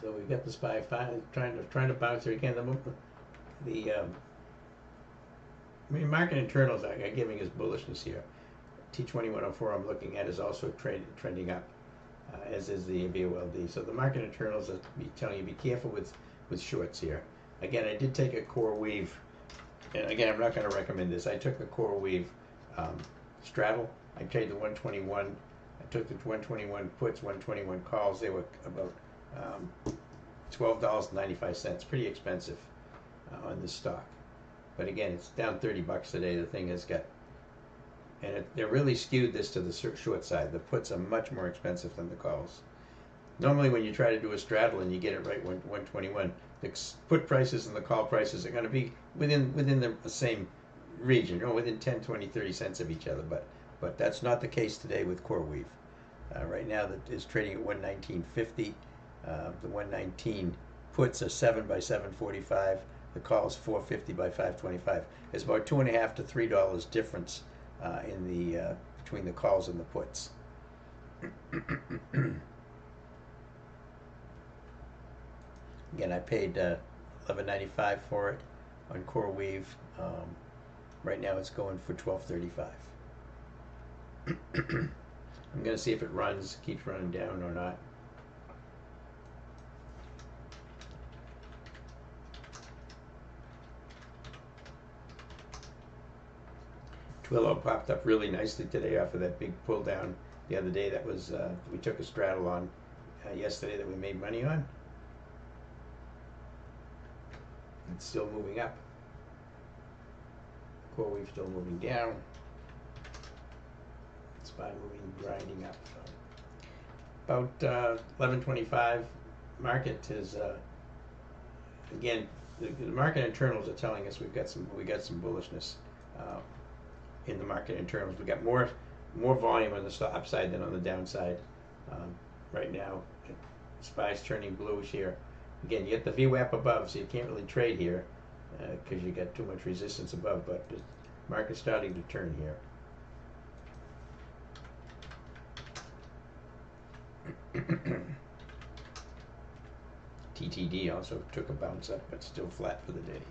So we've got the SPY trying to bounce here again. Market internals are giving us bullishness here. T2104 I'm looking at is also trending up, as is the VOLD. So the market internals are telling you be careful with shorts here. Again, I did take a core weave, and again, I'm not going to recommend this. I took a core weave straddle. I traded the 121. I took the 121 puts, 121 calls. They were about $12.95. Pretty expensive on this stock. But again, it's down 30 bucks today. The thing has got, and they're really skewed this to the short side. The puts are much more expensive than the calls. Normally, when you try to do a straddle and you get it right 121, the put prices and the call prices are going to be within the same region, within 10, 20, 30 cents of each other. But that's not the case today with CoreWeave. Right now, that is trading at 119.50. The 119 puts are 7 by 745. The calls 450 by 525. It's about $2.50 to $3 difference in the between the calls and the puts. Again, I paid $11.95 for it on CoreWeave. Right now, it's going for $12.35. I'm going to see if it keeps running down or not. Twilio popped up really nicely today off of that big pull down the other day. That was we took a straddle on yesterday that we made money on. It's still moving up. CoreWeave still moving down. SPY moving, grinding up. So about 11:25. Market is again. The market internals are telling us we got some bullishness in the market internals. We got more volume on the upside than on the downside right now. SPY's turning bluish here. Again, you get the VWAP above, so you can't really trade here because you got too much resistance above. But the market's starting to turn here. TTD also took a bounce up, but still flat for the day.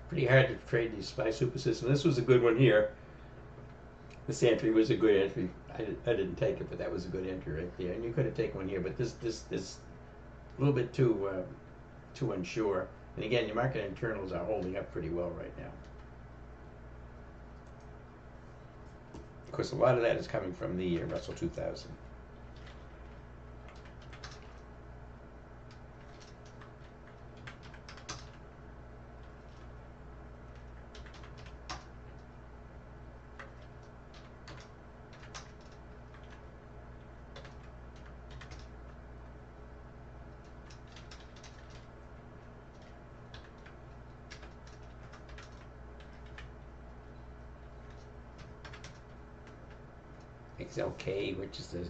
Pretty hard to trade these SPY super systems. This was a good one here. This entry was a good entry. I didn't take it, but that was a good entry right there. And you could have taken one here, but this a little bit too unsure. And again, your market internals are holding up pretty well right now. Of course, a lot of that is coming from the Russell 2000. XLK, which is the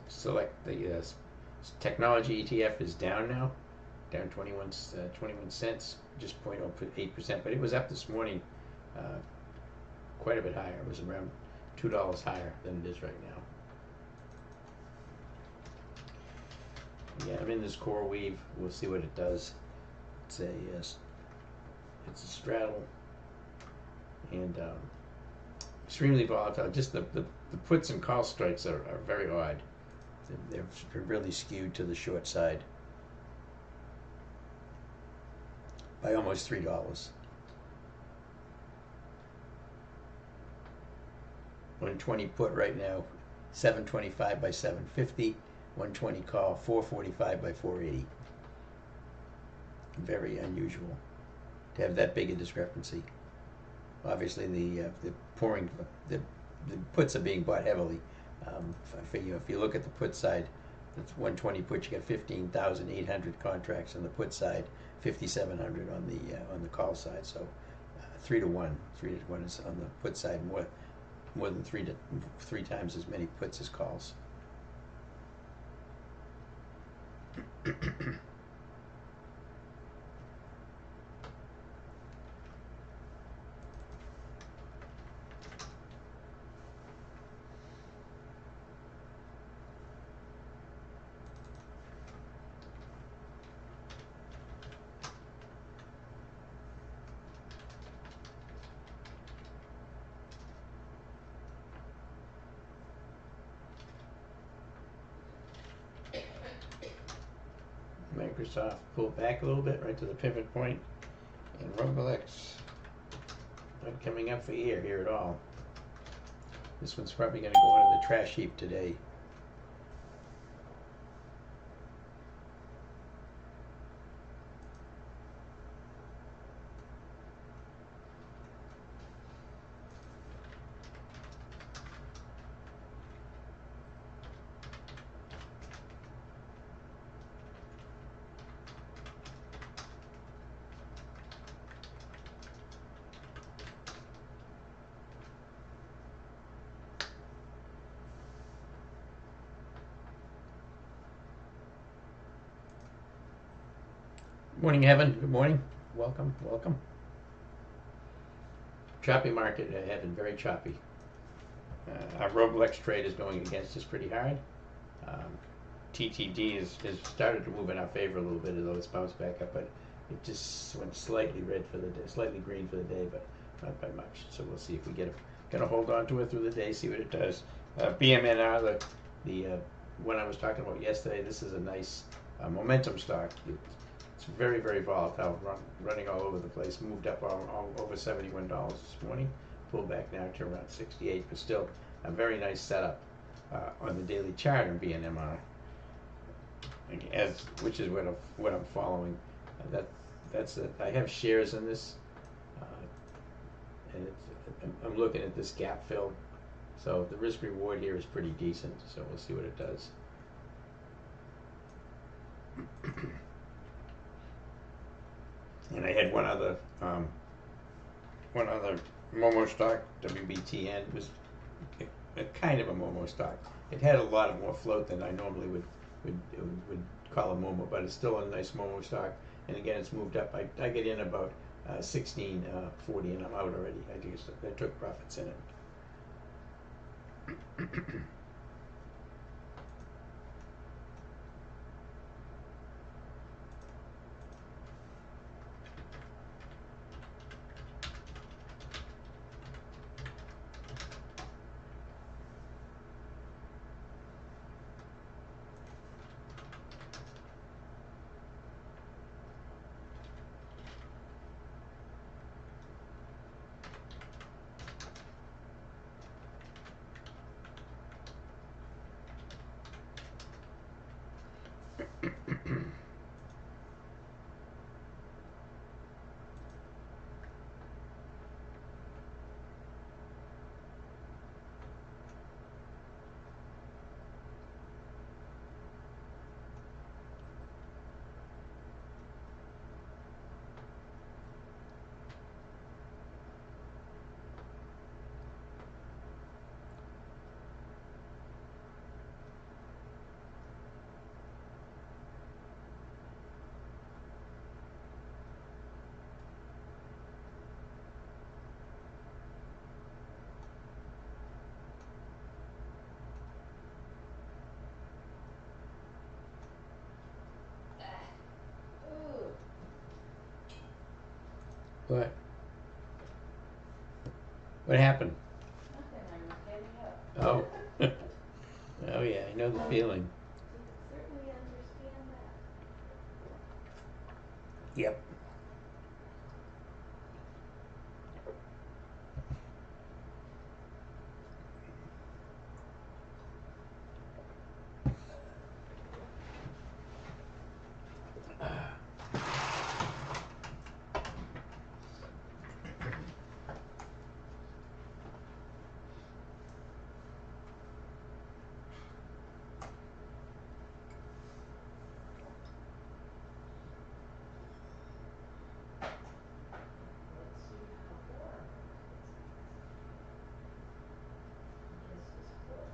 technology ETF, is down now, down 21 cents, just 0.08%. But it was up this morning, quite a bit higher. It was around $2 higher than it is right now. Yeah, I'm in this core weave. We'll see what it does. It's a straddle, and extremely volatile. Just the puts and call strikes are very odd. They're really skewed to the short side by almost $3. 120 put right now, 725 by 750. 120 call, 445 by 480. Very unusual to have that big a discrepancy. Obviously, the puts are being bought heavily. If you look at the put side, that's 120 put. You got 15,800 contracts on the put side, 5,700 on the call side. So 3 to 1. 3 to 1 is on the put side. More than three times as many puts as calls. Microsoft pulled back a little bit right to the pivot point, and Roblex not coming up for air here at all. This one's probably going to go into the trash heap today. Morning, Evan. Good morning. Welcome, welcome. Choppy market, Evan, very choppy. Our Roblex trade is going against us pretty hard. TTD has started to move in our favor a little bit, although it's bounced back up, but it just went slightly red for the day, slightly green for the day, but not by much. So we'll see if we gonna hold on to it through the day, see what it does. BMNR, the one I was talking about yesterday, this is a nice momentum stock. It's very, very volatile, running all over the place. Moved up all over $71 this morning. Pulled back now to around 68, but still a very nice setup on the daily chart in BNMR, which is what I'm following. That's it. I have shares in this, and I'm looking at this gap fill. So the risk reward here is pretty decent. So we'll see what it does. And I had one other Momo stock, WBTN. It was a kind of a Momo stock. It had a lot more float than I normally would call a Momo, but it's still a nice Momo stock. And again, it's moved up. I get in about 16.40, and I'm out already. I took profits in it. What? What happened? Nothing, I was getting up. Oh. Oh yeah, I know the feeling. You can certainly understand that. Yep. Let's see how warm it is. This is good.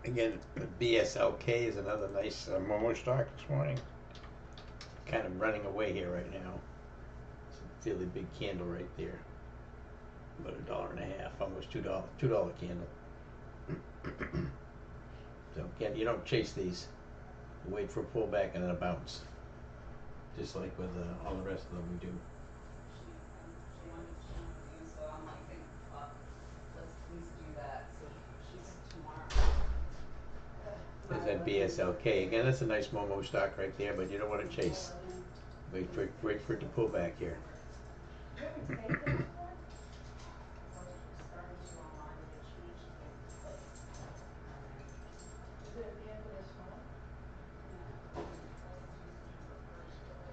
Again, BSLK is another nice Momo stock this morning. Kind of running away here right now. It's a fairly big candle right there. About $1.50, almost $2 candle. So again, you don't chase these. You wait for a pullback and then a bounce. Just like with all the rest of them we do. She wanted to share with you, so I'm like, let's at least do that. So she said tomorrow. There's that BSLK. Again, that's a nice Momo stock right there, but you don't want to chase. Wait for it to pull back here. You haven't taken this one? I was starting to online, but it changed the place. Is it at the end of this month? Yeah, I was supposed to do her first, but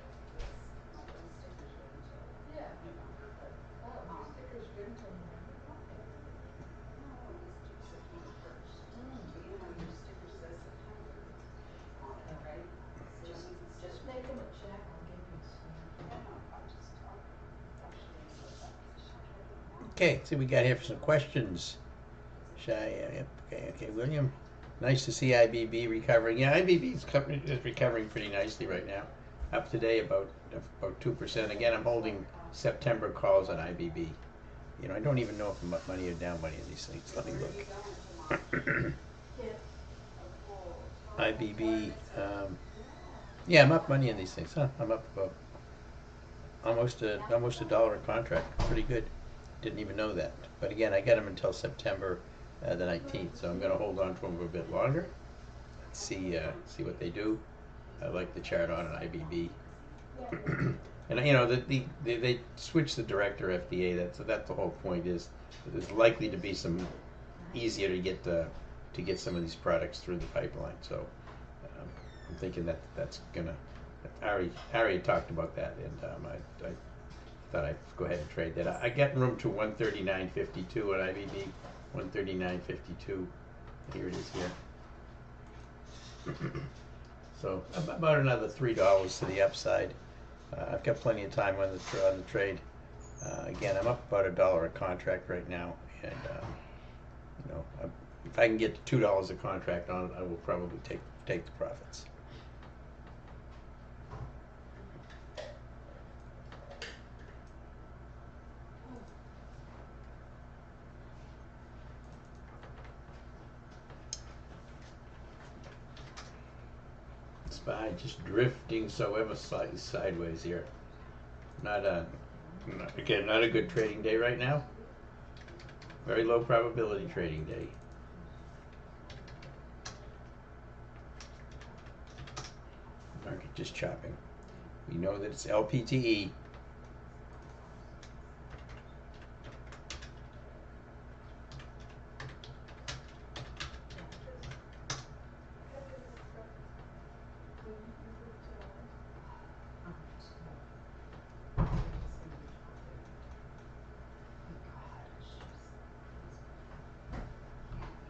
those stickers good until Yeah. November, but Oh, these stickers good until November? Why? no, it's due September 1st. But you know how your sticker says September on it, Oh. right? So that means it's Just due. make them a check, I'll give you a stamp. Yeah, no, I'll show you what that position trading now. Okay, see we got here for some questions. Yep. Okay, William. Nice to see IBB recovering. Yeah, IBB is recovering pretty nicely right now. Up today about 2%. Again, I'm holding September calls on IBB. You know, I don't even know if I'm up money or down money in these things. Let me Where are look. you going tomorrow? Kids. Oh, cool. IBB. Yeah. Yeah, I'm up money in these things. Huh? I'm up about almost a dollar a contract. Pretty good. Didn't even know that. But again, I got them until September the 19th, so I'm going to hold on to them a bit longer. Let's see what they do. I like the chart on an IBB. And you know, they switched the director FDA. That's the whole point is that there's likely to be some easier to get to get some of these products through the pipeline. So I'm thinking that that's gonna. Ari talked about that, and I thought I'd go ahead and trade that. I get room to 139.52 at IBB, 139.52. Here it is here. So about another $3 to the upside. I've got plenty of time on the trade. Again, I'm up about $1 a contract right now, and you know, if I can get to $2 a contract on it, I will probably take the profits. SPY just drifting so ever slightly sideways here. Not a good trading day right now. Very low probability trading day. Market just chopping. We know that it's LPTE.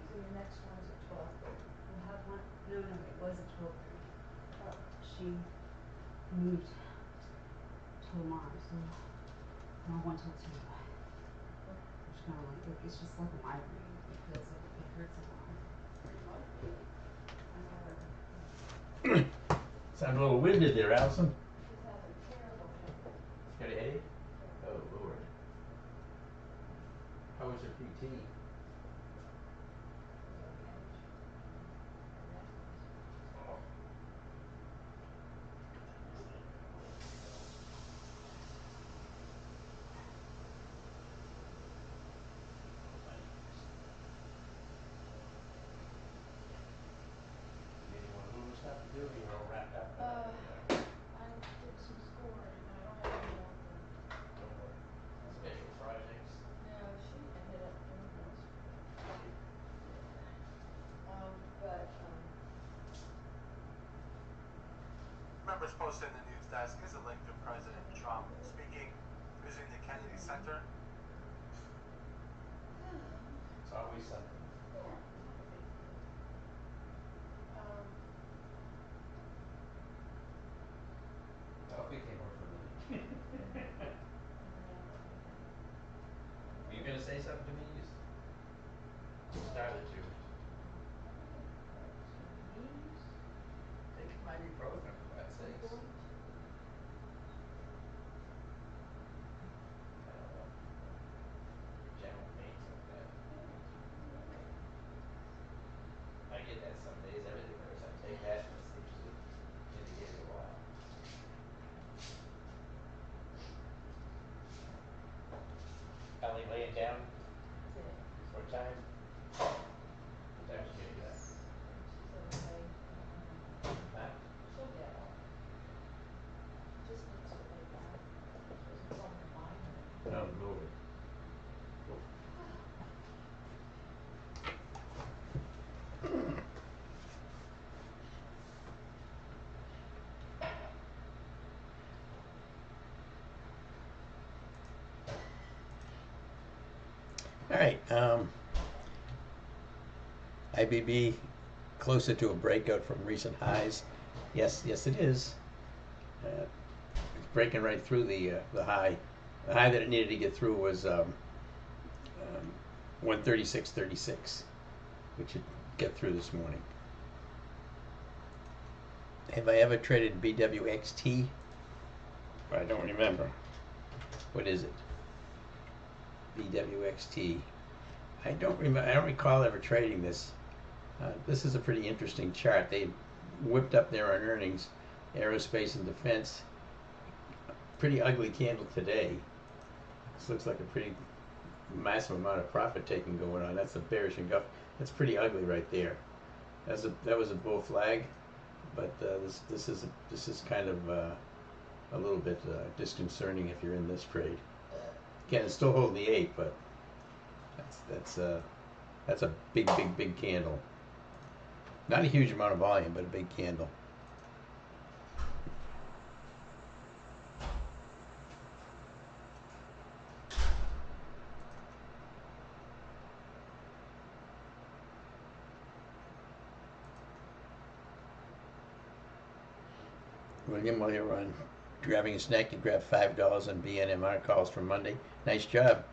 So your next one's at 12:30. We'll have one, no, it was at 12:30. She moved till tomorrow, so now 1 till 2. Which kind of like, it's just like a migraine. It feels like it hurts a lot. Sound a little winded there, Allison. She's having a terrible headache. Got a headache? Oh, Lord. How was your PT? Oh. Any more Hulu stuff to do? You're all wrapped up. I did some scoring, and I don't have any more for. No more special projects. No, she hit up one of those. But Members posted in the news desk is a link to President Trump speaking using the Kennedy Center. It's always something. yeah, not a big deal. Coffee came over for me. Were you gonna say something to me? You started to. Take my ibuprofen, for God's sakes. I don't know. General pains like that. I get that some days. Everything hurts. I take that, and it seems to indicate it a while. Ellie laying down. What time? What time she getting back? She's okay. Huh? She'll get up. She just needs to lay down. She doesn't want her mind or No, Lord. All right. IBB closer to a breakout from recent highs. Yes, it is. It's breaking right through the high. The high that it needed to get through was 136.36, which it got through this morning. Have I ever traded BWXT? I don't remember. What is it? BWXT. I don't remember. I don't recall ever trading this. This is a pretty interesting chart. They whipped up there on earnings, aerospace and defense. Pretty ugly candle today. This looks like a pretty massive amount of profit taking going on. That's a bearish engulf. That's pretty ugly right there. That was a bull flag, but this is kind of a little bit disconcerting if you're in this trade. Again, it's still holding the 8, but that's a big candle. Not a huge amount of volume, but a big candle. William, while you're on grabbing a snack, you grab $5 on BNMR calls from Monday. Nice job.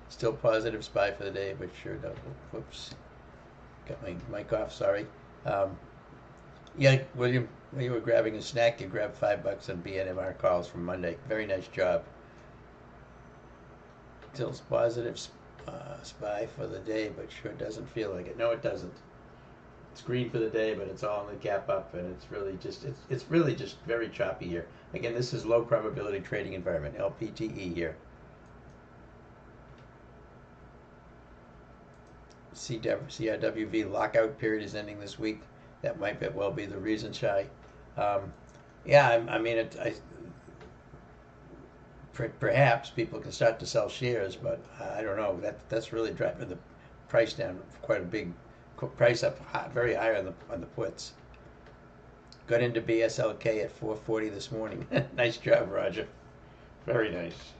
Still positive SPY for the day, but sure does. Whoops. Got my mic off, sorry. Yeah, William, while you were grabbing a snack, you grabbed $5 on BNMR calls from Monday. Very nice job. Still positive SPY for the day, but sure doesn't feel like it. No, it doesn't. It's green for the day, but it's all in the gap up, and it's really just very choppy here. Again, this is low probability trading environment, LPTE here. CRWV lockout period is ending this week. That might well be the reason, Shai. Yeah, I mean, perhaps people can start to sell shares, but I don't know. That's really driving the price down quite a big price up very high on the puts. Got into BSLK at 440 this morning. Nice job, Roger. Very nice.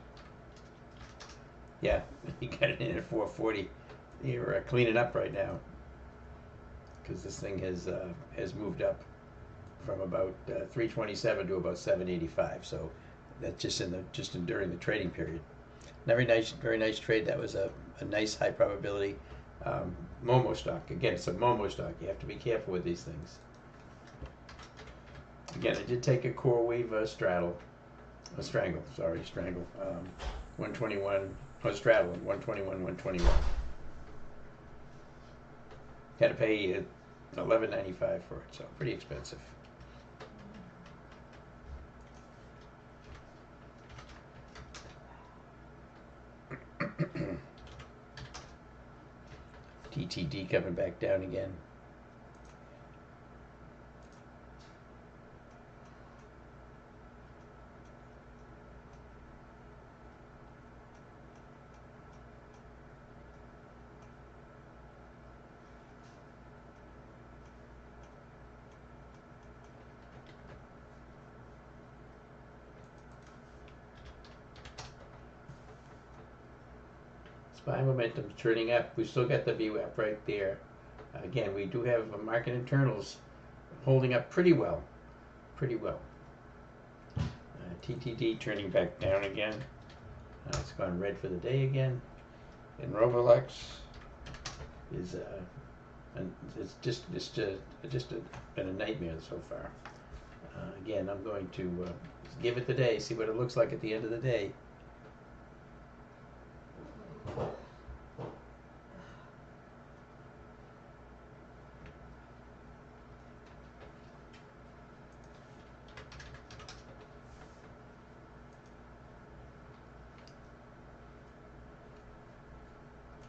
Yeah, you got it in at 440. You're cleaning up right now because this thing has moved up from about 327 to about 785. So that's just during the trading period. Very nice trade. That was a nice high probability Momo stock. Again, it's a Momo stock. You have to be careful with these things. Again, I did take a core weave strangle. 121. Oh, straddle 121, 121. Had to pay $11.95 for it, so pretty expensive. TTD coming back down again. SPY momentum turning up. We still got the VWAP right there. Again, we do have market internals holding up pretty well. TTD turning back down again. It's gone red for the day again. And Roblox is it's just been a nightmare so far. Again, I'm going to give it the day, see what it looks like at the end of the day.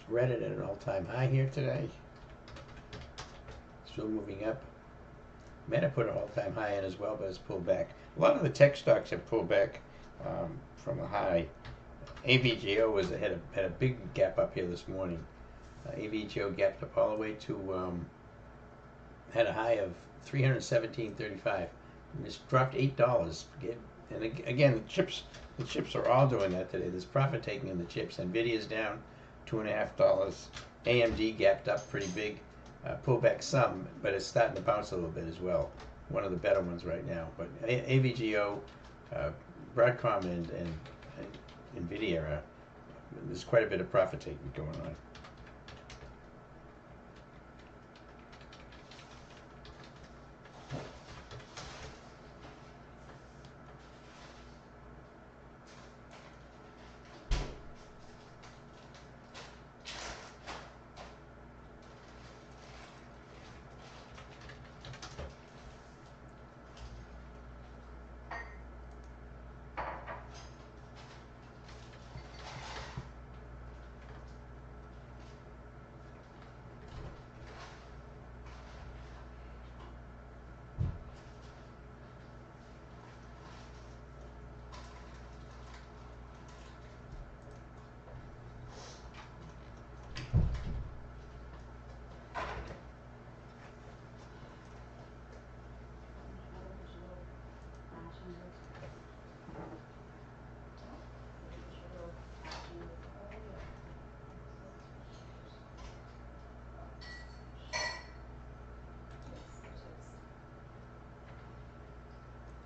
Reddit at an all-time high here today. Still moving up. Meta put an all-time high in as well, but it's pulled back. A lot of the tech stocks have pulled back from a high. AVGO had a big gap up here this morning. AVGO gapped up all the way to had a high of 317.35. And it's dropped $8. And again, the chips are all doing that today. There's profit taking in the chips. Nvidia's down $2.50. AMD gapped up pretty big, pulled back some, but it's starting to bounce a little bit as well. One of the better ones right now. But AVGO, Broadcom, and Nvidia, there's quite a bit of profit taking going on.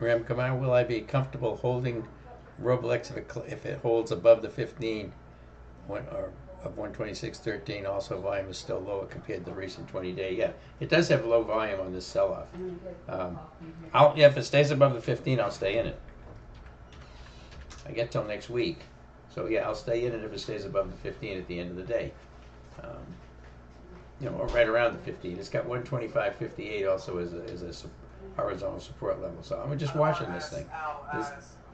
Ram Kamar, will I be comfortable holding Roblex if it holds above the 15 or of 126.13? Also, volume is still lower compared to the recent 20-day. Yeah, it does have low volume on this sell-off. Yeah, if it stays above the 15, I'll stay in it. I get till next week, so yeah, I'll stay in it if it stays above the 15 at the end of the day. Or right around the 15. It's got 125.58 also as a horizontal support level. So I'm just watching this thing.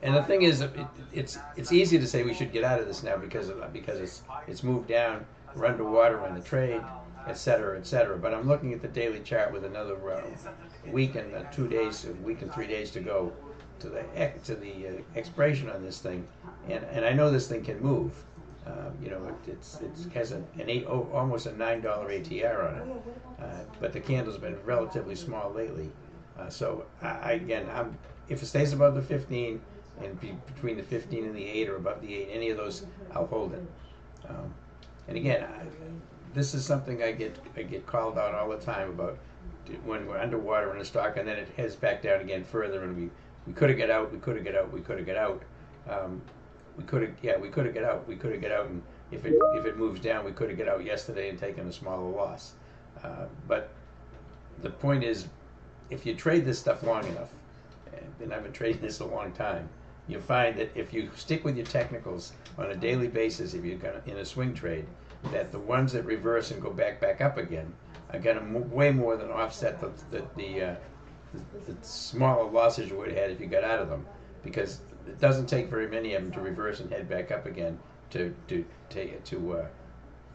And the thing is, it's easy to say we should get out of this now because it's moved down, we're underwater in the trade, et cetera. But I'm looking at the daily chart with another week and 2 days, a week and 3 days to go to the expiration on this thing, and I know this thing can move. It has almost a $9 ATR on it, but the candle's been relatively small lately. If it stays above the 15 and between the 15 and the 8 or above the 8, any of those, I'll hold it. And again, this is something I get called out all the time about when we're underwater in a stock and then it heads back down again further, and we could have got out, we could have got out, we could have got out. We could have got out, and if it moves down, we could have got out yesterday and taken a smaller loss. But the point is, if you trade this stuff long enough, and I've been trading this a long time, you find that if you stick with your technicals on a daily basis, if you're in a swing trade, that the ones that reverse and go back up again are going to way more than offset the smaller losses you would have had if you got out of them, because it doesn't take very many of them to reverse and head back up again to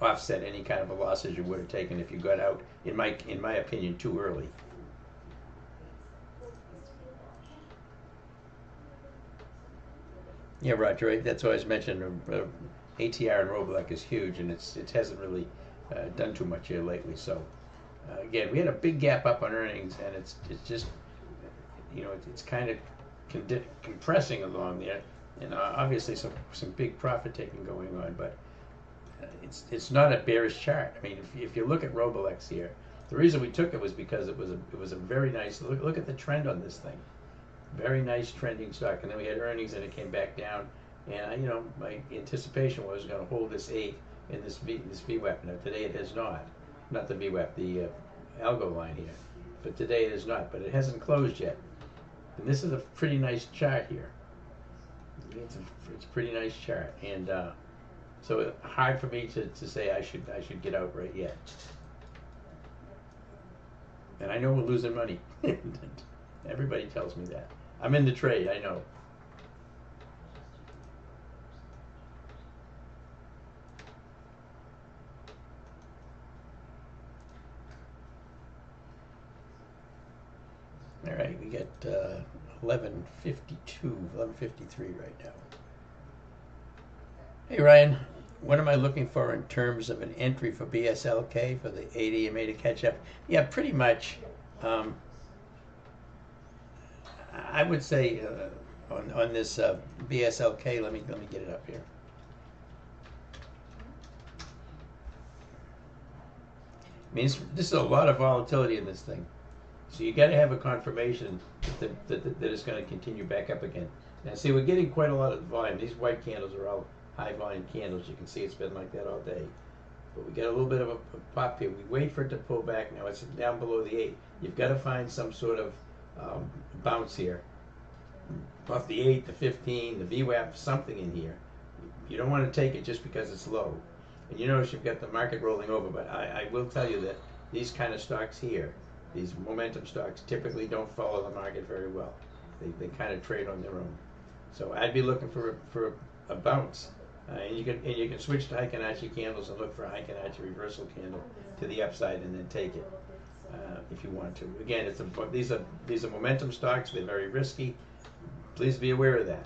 offset any kind of a losses you would have taken if you got out, in my opinion, too early. Yeah, Roger. That's why I was mentioning ATR and Roblex is huge, and it hasn't really done too much here lately. So again, we had a big gap up on earnings, and it's just it's kind of compressing along there, and obviously some big profit taking going on, but it's not a bearish chart. I mean, if you look at Roblex here, the reason we took it was because it was a very nice look at the trend on this thing. Very nice trending stock, and then we had earnings and it came back down, and my anticipation was going to hold this 8 in this VWAP. Now today it has not the VWAP, the algo line here, but today it is not, but it hasn't closed yet. And this is a pretty nice chart here. It's a pretty nice chart, and so hard for me to say I should get out right yet. And I know we're losing money. Everybody tells me that. I'm in the trade, I know. All right, we got 11:52, 11:53 right now. Hey Ryan, what am I looking for in terms of an entry for BSLK for the 80 EMA to catch up? Yeah, pretty much. I would say on this BSLK, let me get it up here. I mean, this is a lot of volatility in this thing, so you got to have a confirmation that it's going to continue back up again. Now, see, we're getting quite a lot of volume. These white candles are all high volume candles. You can see it's been like that all day. But we get a little bit of a pop here. We wait for it to pull back. Now it's down below the 8. You've got to find some sort of bounce here. Off the 8, the 15, the VWAP, something in here. You don't want to take it just because it's low. And you notice you've got the market rolling over, but I will tell you that these kind of stocks here, these momentum stocks, typically don't follow the market very well. They kind of trade on their own. So I'd be looking for a bounce. And you can switch to Heikenhachi candles and look for a Heikenhachi reversal candle to the upside and then take it if you want to. Again, these are momentum stocks. They're very risky. Please be aware of that.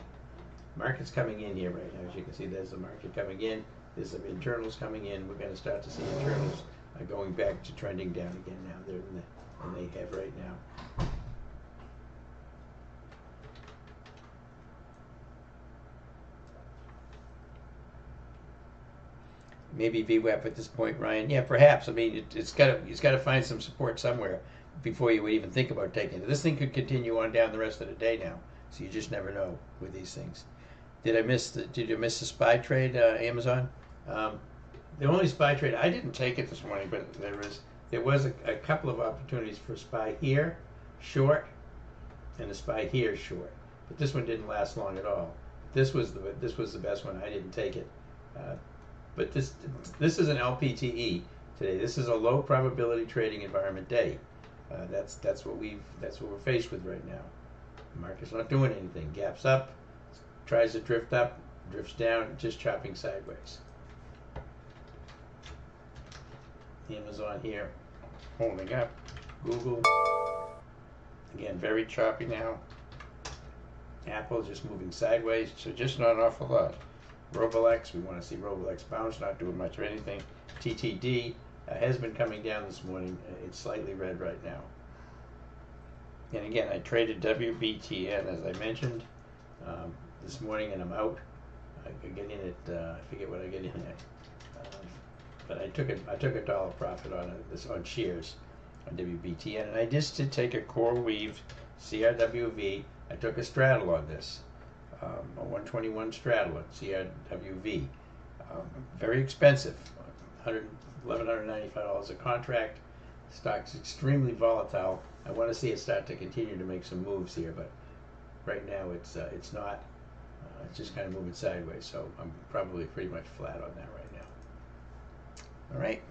Market's coming in here right now. As you can see, there's the market coming in. There's some internals coming in. We're going to start to see internals going back to trending down again now. Than they have right now. Maybe VWAP at this point, Ryan. Yeah, perhaps. I mean, it's got to find some support somewhere. before you would even think about taking it. This thing could continue on down the rest of the day now, so you just never know with these things. Did you miss the SPY trade, Amazon? The only SPY trade, I didn't take it this morning, but there was a couple of opportunities for SPY here, short, and a SPY here, short. But this one didn't last long at all. This was the best one. I didn't take it. But this is an LPTE today. This is a low probability trading environment day. That's what we're faced with right now. The market's not doing anything. Gaps up, tries to drift up, drifts down, just chopping sideways. Amazon here, holding up. Google, again, very choppy now. Apple just moving sideways, so just not an awful lot. Roblex, we want to see Roblex bounce, not doing much of anything. TTD has been coming down this morning. It's slightly red right now. And again, I traded WBTN, as I mentioned, this morning, and I'm out. I could get in at, I forget what I get in at. But I took a dollar profit on on shares on WBTN, and I just did take a core weave CRWV. I took a straddle on this, a 121 straddle on CRWV. Very expensive, $1,195 a contract. Stock's extremely volatile. I want to see it start to continue to make some moves here, but right now it's not. It's just kind of moving sideways, so I'm probably pretty much flat on that right now. All right.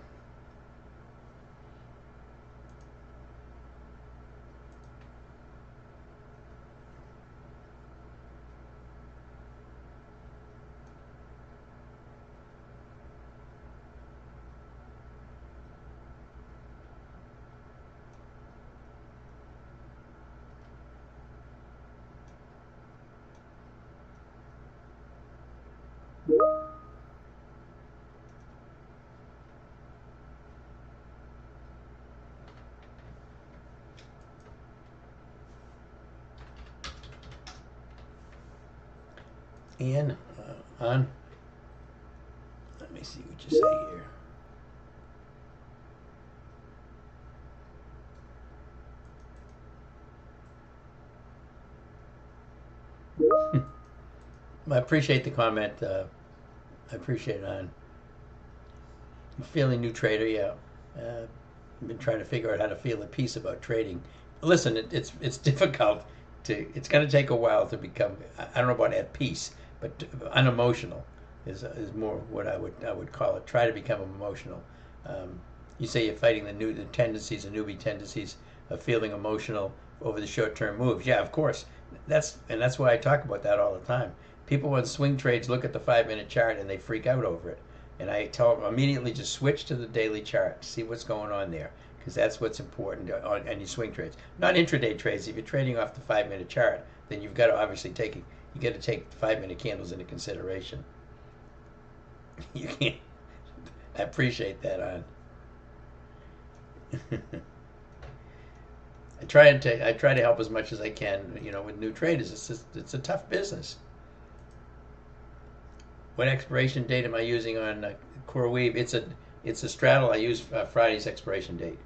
And on, let me see what you say here. I appreciate the comment. I appreciate it. I'm a fairly new trader, yeah. I've been trying to figure out how to feel at peace about trading. Listen, it's difficult to. It's going to take a while to become. I don't know about at peace, but unemotional is more what I would call it. Try to become emotional. You say you're fighting the newbie tendencies of feeling emotional over the short-term moves. Yeah, of course. That's why I talk about that all the time. People on swing trades look at the 5-minute chart and they freak out over it. And I tell them immediately just switch to the daily chart, see what's going on there, because that's what's important on any swing trades. Not intraday trades. If you're trading off the 5-minute chart, then you've got to obviously take 5-minute candles into consideration. You can't. I appreciate that, on. I try to help as much as I can. With new traders, it's a tough business. What expiration date am I using on CoreWeave? It's a straddle. I use Friday's expiration date.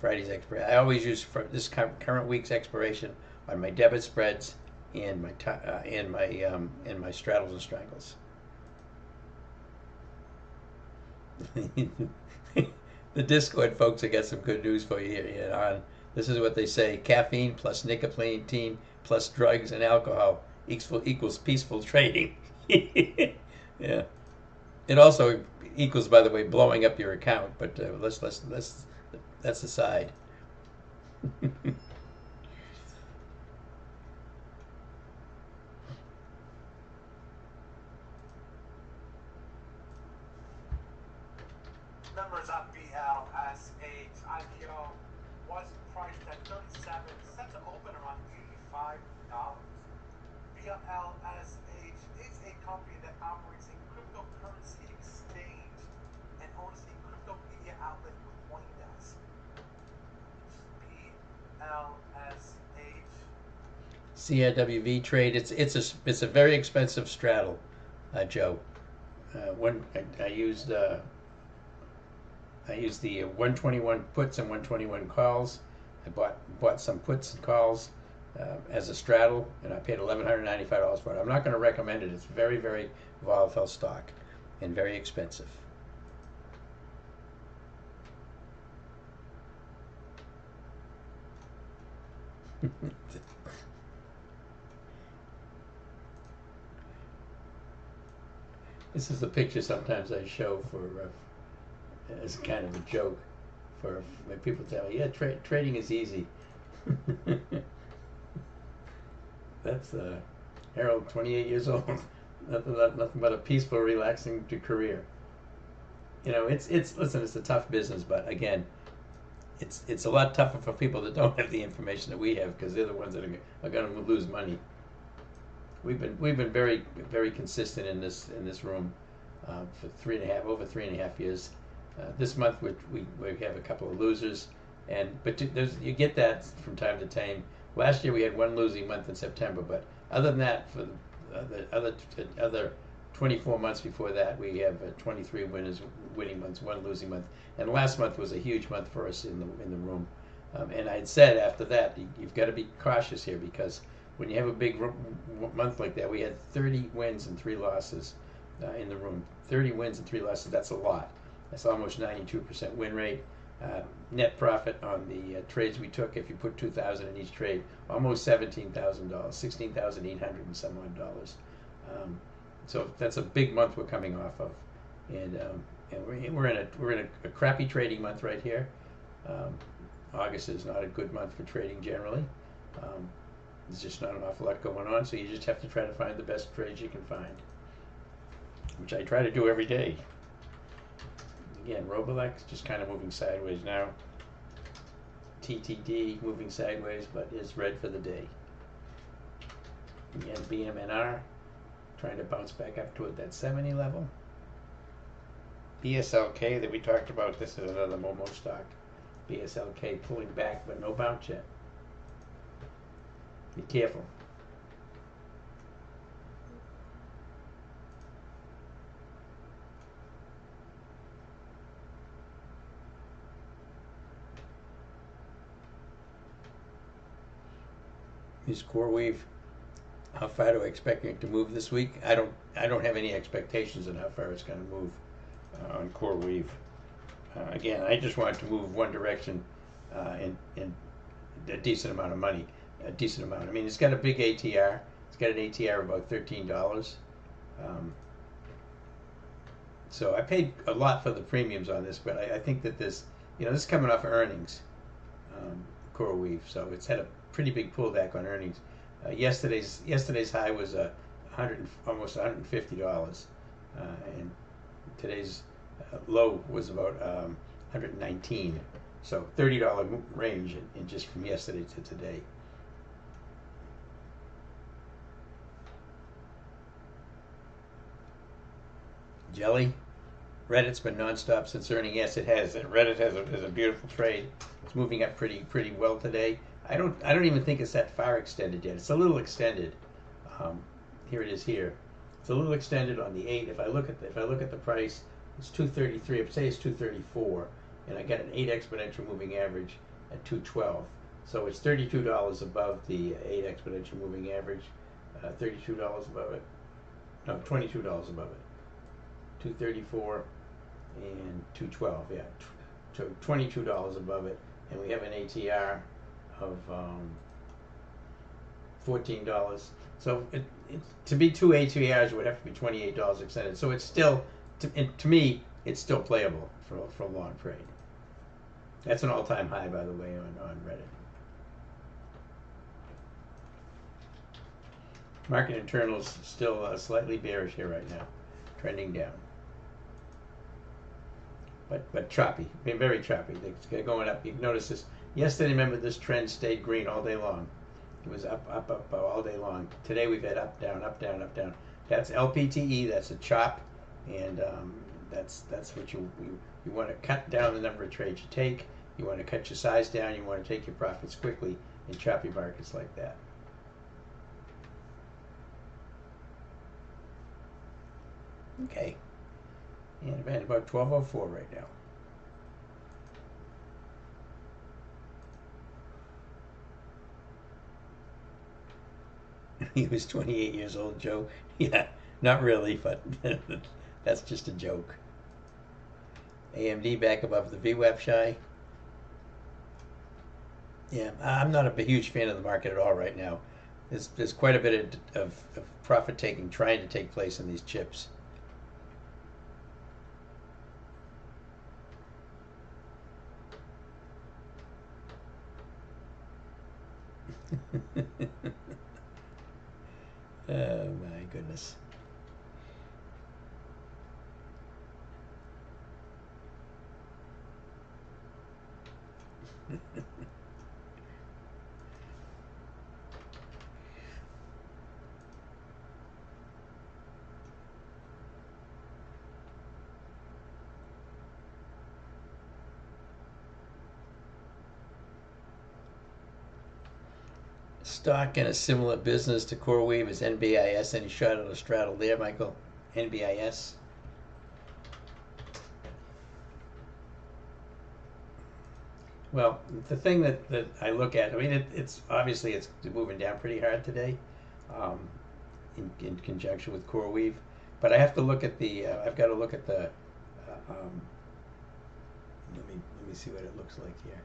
I always use this current week's expiration on my debit spreads and my straddles and strangles. The Discord folks have got some good news for you here. This is what they say: caffeine plus nicotine plus drugs and alcohol equals peaceful trading. Yeah. It also equals, by the way, blowing up your account. But that's aside. Members of BLSH IPO was priced at 37, set to open around $85. BLSH is a company that operates a cryptocurrency exchange and owns the crypto media outlet CoinDesk. BLSH. CRWV trade. It's a very expensive straddle, Joe. I used the 121 puts and 121 calls. I bought some puts and calls as a straddle, and I paid $1,195 for it. I'm not going to recommend it. It's very, very volatile stock and very expensive. This is the picture sometimes I show for as kind of a joke for when people tell me, yeah, trading is easy. That's Harold, 28 years old. Nothing but a peaceful, relaxing career. You know, it's listen, it's a tough business, but again, it's a lot tougher for people that don't have the information that we have, because they're the ones that are going to lose money. We've been very, very consistent in this room for over 3.5 years. This month we have a couple of losers, but you get that from time to time. Last year we had one losing month in September, but other than that, for the other 24 months before that, we have 23 winning months, one losing month, and last month was a huge month for us in the room. And I had said after that, you've got to be cautious here, because when you have a big month like that, we had 30 wins and 3 losses in the room. 30 wins and 3 losses, that's a lot. That's almost 92% win rate. Net profit on the trades we took, if you put $2,000 in each trade, almost $17,000, $16,800 and some odd dollars. So that's a big month we're coming off of, and we're in a crappy trading month right here. August is not a good month for trading generally. There's just not an awful lot going on, so you just have to try to find the best trades you can find, which I try to do every day. Again, Roblex just kind of moving sideways now. TTD moving sideways, but is red for the day. Again, BMNR trying to bounce back up toward that 70 level. BSLK that we talked about, this is another Momo stock. BSLK pulling back, but no bounce yet. Be careful. Is CoreWeave, how far do I expect it to move this week? I don't have any expectations on how far it's going to move on CoreWeave. Again, I just want it to move one direction in a decent amount of money. A decent amount. I mean, it's got a big ATR. It's got an ATR of about $13. So I paid a lot for the premiums on this, but I think that this is coming off of earnings, CoreWeave. So it's had a pretty big pullback on earnings. Yesterday's high was almost $150, and today's low was about 119. So $30 range in just from yesterday to today. Jelly, Reddit's been nonstop since earning. Yes, it has. Reddit has a beautiful trade. It's moving up pretty well today. I don't even think it's that far extended yet. It's a little extended. Here it is here. It's a little extended on the 8. If I look at the price, it's 233. I'd say it's 234, and I got an 8 exponential moving average at 212. So it's $32 above the 8 exponential moving average. $32 above it. No, $22 above it. 234 and 212. Yeah, so $22 above it, and we have an ATR of $14. So to be 2 ATRs, it would have to be $28 extended. So it's still, to me, it's still playable for a long trade. That's an all-time high, by the way, on Reddit. Market internals still slightly bearish here right now, trending down. But choppy, being very choppy. They're going up. You notice this. Yesterday, remember, this trend stayed green all day long. It was up all day long. Today we've had up, down, up, down, up, down. That's LPTE. That's a chop, and that's what you want to cut down the number of trades you take. You want to cut your size down. You want to take your profits quickly in choppy markets like that. Okay. And I'm at about 12:04 right now. He was 28 years old, Joe. Yeah, not really, but that's just a joke. AMD back above the VWAP shy. Yeah, I'm not a huge fan of the market at all right now. There's quite a bit of profit taking trying to take place in these chips. Oh my goodness. Stock in a similar business to CoreWeave is NBIS. Any shot on a straddle there, Michael? NBIS. Well, the thing that I look at, I mean, it's obviously it's moving down pretty hard today, um, in conjunction with CoreWeave, but I have to look at the. I've got to look at the. Let me see what it looks like here.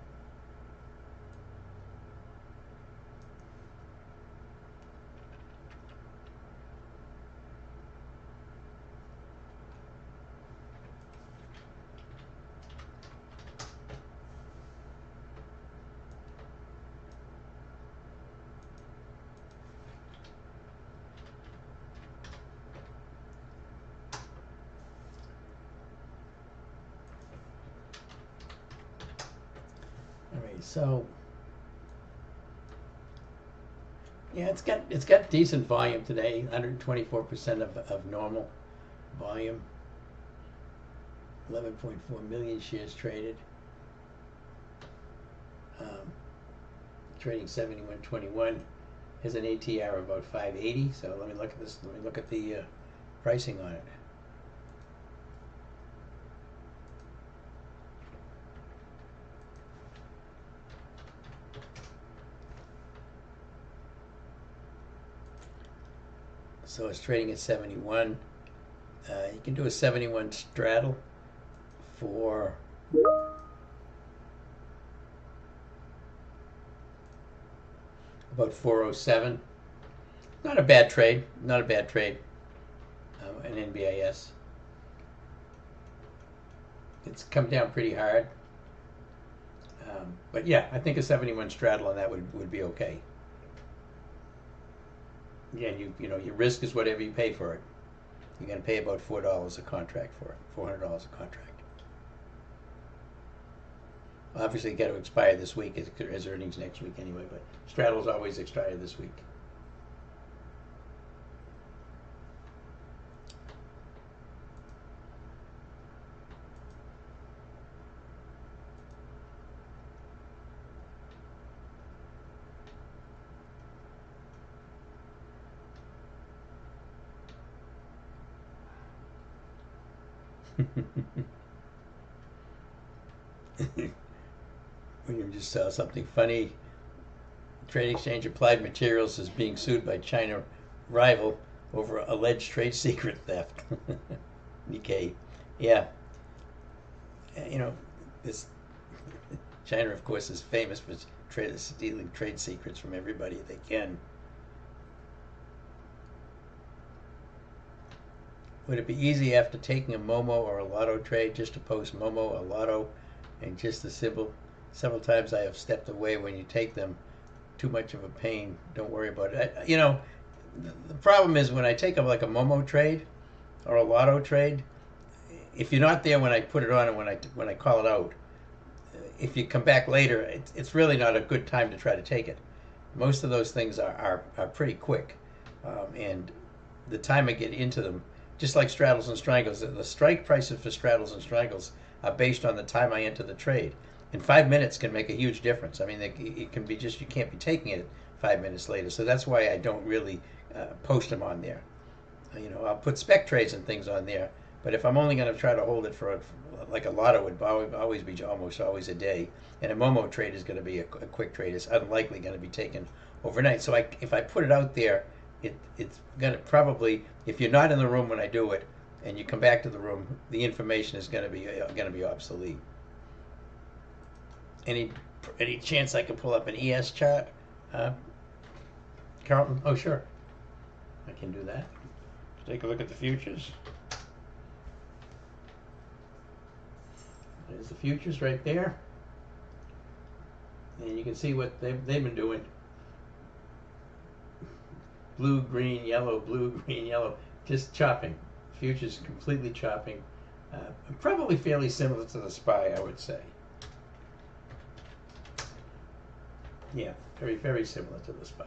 All right, so yeah, it's got decent volume today, 124% of normal volume, 11.4 million shares traded, trading 71.21, has an ATR of about 580. So let me look at this. Let me look at the pricing on it. So it's trading at 71. You can do a 71 straddle for about 407. Not a bad trade. Not a bad trade. An NBIS. It's come down pretty hard. But yeah, I think a 71 straddle on that would be okay. Again, you know your risk is whatever you pay for it. You're going to pay about $4 a contract for it. $400 a contract. Obviously, got to expire this week as earnings next week anyway. But straddles always expire this week. William just saw something funny. Trade exchange Applied Materials is being sued by China rival over alleged trade secret theft. Nikkei. Yeah. You know, this China, of course, is famous for stealing trade secrets from everybody they can. Would it be easy after taking a Momo or a Lotto trade just to post Momo, a Lotto, and just the symbol? Several times I have stepped away when you take them. Too much of a pain. Don't worry about it. You know, the problem is when I take like a Momo trade or a Lotto trade, if you're not there when I put it on and when I call it out, if you come back later, it's really not a good time to try to take it. Most of those things are pretty quick, and the time I get into them, just like straddles and strangles, the strike prices for straddles and strangles are based on the time I enter the trade. And 5 minutes can make a huge difference. I mean, it can be just, you can't be taking it 5 minutes later. So that's why I don't really post them on there. You know, I'll put spec trades and things on there. But if I'm only going to try to hold it for like a Lotto would always be almost always a day. And a Momo trade is going to be a quick trade. It's unlikely going to be taken overnight. So if I put it out there it's gonna probably, if you're not in the room when I do it, and you come back to the room, the information is gonna be obsolete. Any chance I can pull up an ES chart, Carlton? Oh, sure, I can do that. Take a look at the futures. There's the futures right there, and you can see what they've been doing. Blue, green, yellow, blue, green, yellow, just chopping. Futures completely chopping. Probably fairly similar to the SPY, I would say. Yeah, very, very similar to the SPY.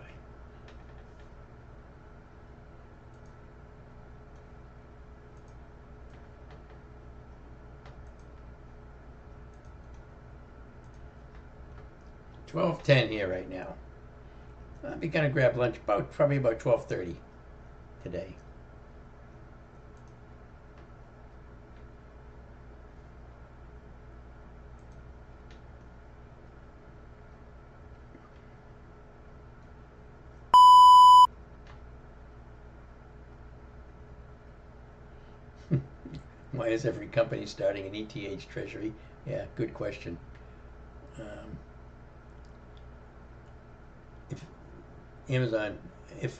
$12.10 here right now. I'll be gonna grab lunch probably about 12:30 today. Why is every company starting an ETH treasury? Yeah, good question. If Amazon, if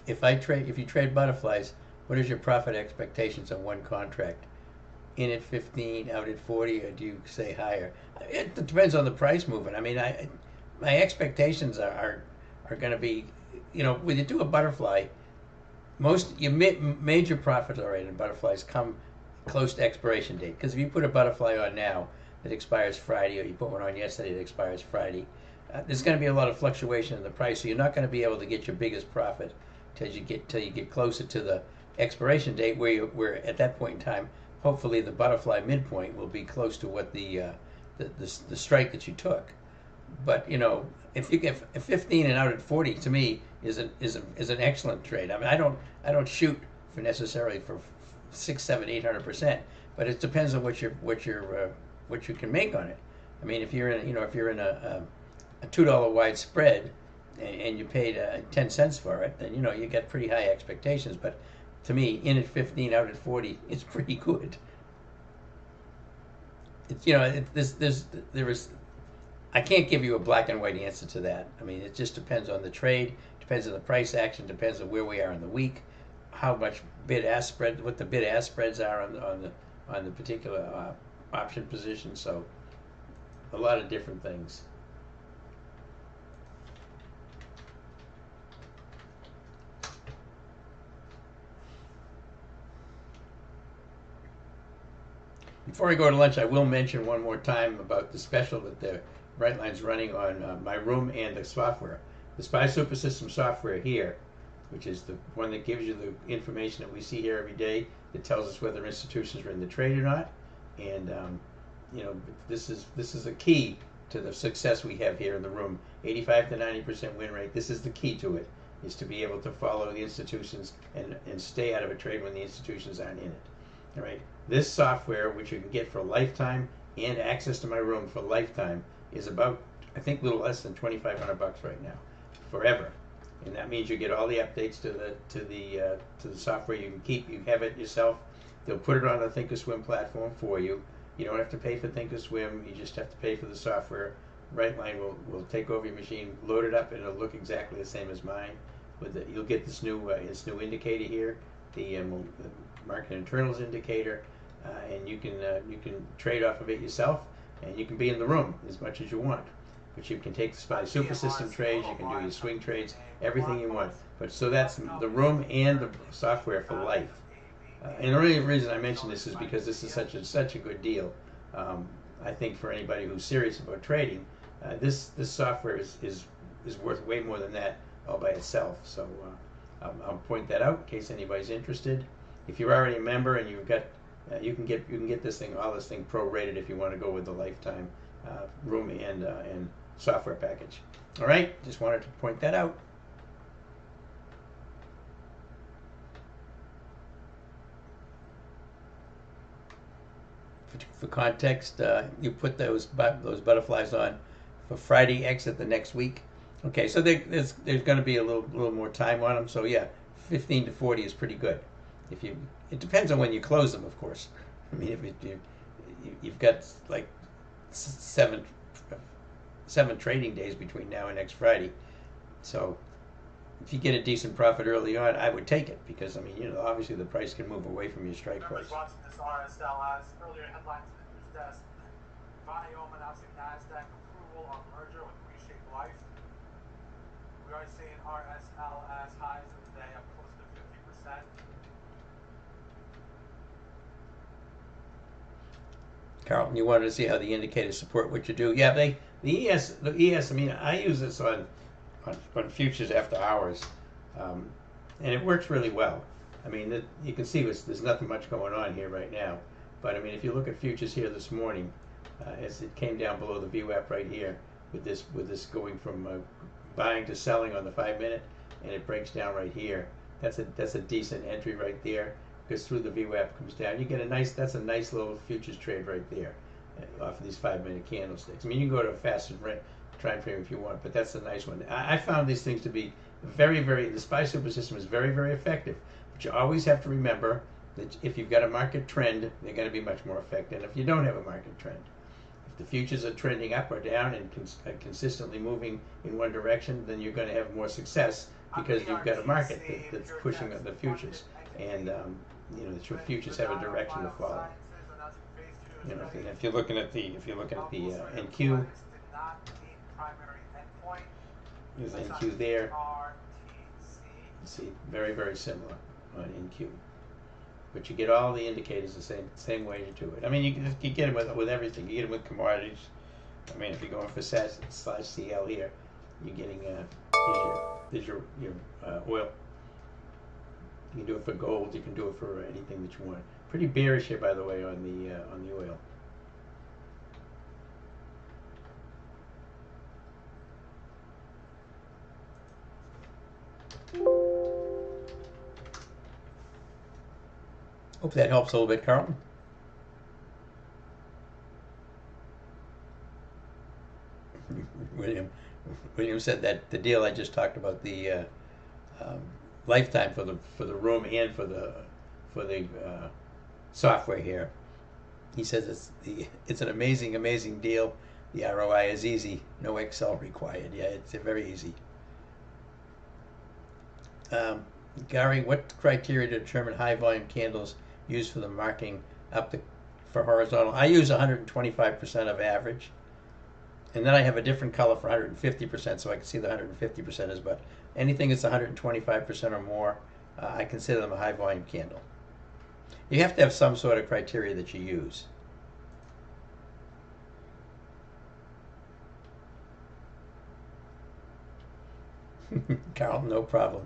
you trade butterflies, what is your profit expectations on one contract? In at 15, out at 40, or do you say higher? It depends on the price movement. I mean, my expectations are going to be, when you do a butterfly, most your major profits are in butterflies come close to expiration date. Because if you put a butterfly on now that expires Friday, or you put one on yesterday that expires Friday, there's going to be a lot of fluctuation in the price. So you're not going to be able to get your biggest profit till you get closer to the expiration date, where at that point in time, hopefully the butterfly midpoint will be close to what the strike that you took. But if you get 15 and out at 40, to me is an excellent trade. I mean, I don't shoot for necessarily for 6, 7, 800%, but it depends on what you can make on it. I mean, if you're in a $2 wide spread and you paid 10 cents for it, then you get pretty high expectations. But to me, in at 15, out at 40, it's pretty good. It's I can't give you a black and white answer to that. I mean, it just depends on the trade, depends on the price action, depends on where we are in the week, how much bid-ask spread, what the bid-ask spreads are on the particular option position. So, a lot of different things. Before I go to lunch, I will mention one more time about the special that the Brightline's running on my room and the software. The SPY Super System software here, which is the one that gives you the information that we see here every day, that tells us whether institutions are in the trade or not. And this is a key to the success we have here in the room. 85 to 90% win rate. This is the key to it, is to be able to follow the institutions and stay out of a trade when the institutions aren't in it. All right. This software, which you can get for a lifetime and access to my room for a lifetime, is about, I think, a little less than $2,500 right now, forever. And that means you get all the updates to the software. You can keep, you have it yourself. They'll put it on the Thinkorswim platform for you. You don't have to pay for Thinkorswim. You just have to pay for the software. Brightline will take over your machine, load it up, and it'll look exactly the same as mine. You'll get this new indicator here, the market internals indicator, and you can trade off of it yourself, and you can be in the room as much as you want. But you can take the SPY Super System trades, you can do your swing trades, everything you want. But so that's the room and the software for life. And the only reason I mention this is because this is such a good deal. I think for anybody who's serious about trading, this software is worth way more than that all by itself. So I'll point that out in case anybody's interested. If you're already a member and you've got, you can get this thing prorated if you want to go with the lifetime room and software package. All right, just wanted to point that out. For context, you put those butterflies on for Friday exit the next week. Okay, so there's going to be a little more time on them. So yeah, 15 to 40 is pretty good. It depends on when you close them, of course. I mean, if you've got like seven trading days between now and next Friday, so if you get a decent profit early on, I would take it because I mean, obviously the price can move away from your strike Members price. watching this RSL as earlier headlines in the news desk. Viome announcing NASDAQ approval on merger with Reshape Life. We are seeing RSL as highs of the day up close to 50%. Carlton, you wanted to see how the indicators support what you do. Yeah, the ES. I mean, I use this on futures after hours, and it works really well. I mean, you can see there's nothing much going on here right now, but I mean, if you look at futures here this morning, as it came down below the VWAP right here, with this going from buying to selling on the 5-minute, and it breaks down right here. That's a decent entry right there. Goes through the VWAP, comes down. You get that's a nice little futures trade right there, off of these 5-minute candlesticks. I mean, you can go to a faster time frame if you want, but that's a nice one. I found these things to be the SPY super system is very, very effective. But you always have to remember that if you've got a market trend, they're going to be much more effective than if you don't have a market trend. If the futures are trending up or down and consistently moving in one direction, then you're going to have more success because you've got a market that's pushing the futures. And the futures have a direction to follow. If you're looking at the NQ, there's NQ there. You see, very, very similar on NQ. But you get all the indicators the same way to do it. I mean, you get them with everything. You get them with commodities. I mean, if you're going for /CL here, you're getting there's your oil. You can do it for gold. You can do it for anything that you want. Pretty bearish here, by the way, on the oil. Hope that helps a little bit, Carlton. William said that the deal I just talked about, the lifetime for the room and for the software here. He says it's an amazing deal. The ROI is easy, no Excel required. Yeah, it's very easy. Gary, what criteria to determine high volume candles used for the marking up for horizontal? I use 125% of average, and then I have a different color for 150%, so I can see the 150% is. But anything that's 125% or more, I consider them a high volume candle. You have to have some sort of criteria that you use. Carl, no problem.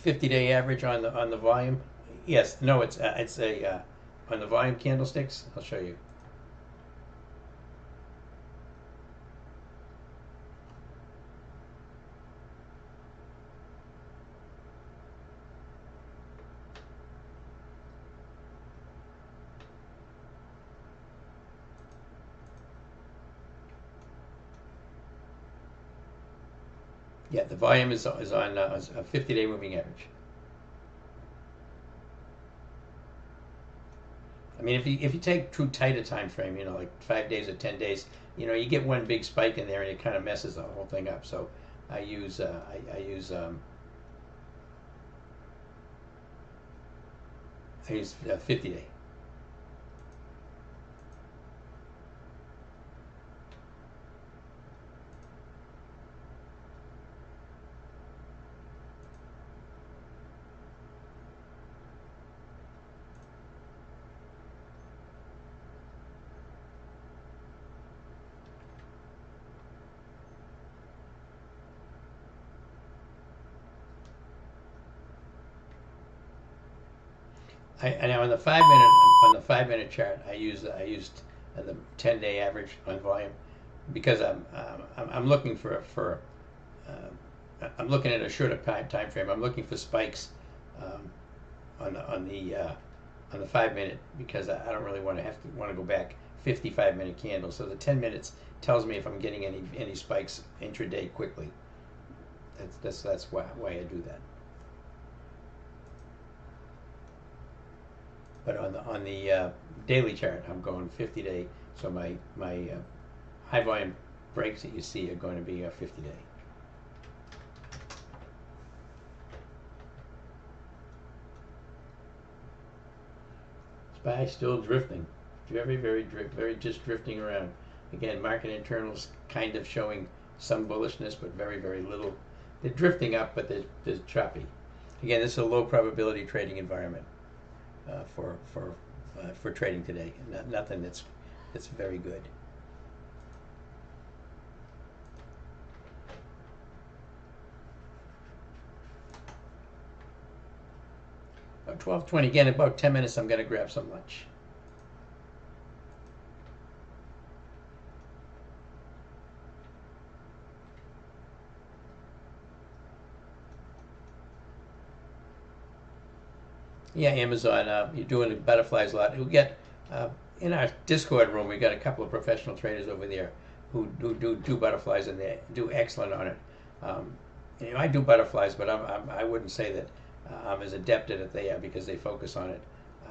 $50-day average on the volume. Yes, no, it's a on the volume candlesticks. I'll show you. Yeah, the volume is on a 50-day moving average. I mean, if you take too tight a time frame, like 5 days or 10 days, you get one big spike in there and it kind of messes the whole thing up. So I use 50-day. Now on the 5-minute chart, I used the 10-day average on volume because I'm looking I'm looking at a shorter time frame. I'm looking for spikes on the 5-minute because I don't really want to go back 55-minute candle. So the 10 minutes tells me if I'm getting any spikes intraday quickly. That's why I do that. But on the daily chart, I'm going 50-day. So my high volume breaks that you see are going to be a 50-day. SPY still drifting, very just drifting around. Again, market internals kind of showing some bullishness, but very little. They're drifting up, but they're choppy. Again, this is a low probability trading environment for trading today. Nothing that's very good. 12:20 again. In about 10 minutes, I'm going to grab some lunch. Yeah, Amazon. You're doing the butterflies a lot. We get in our Discord room. We got a couple of professional traders over there who do butterflies, and they do excellent on it. I do butterflies, but I wouldn't say that I'm as adept at it they are because they focus on it.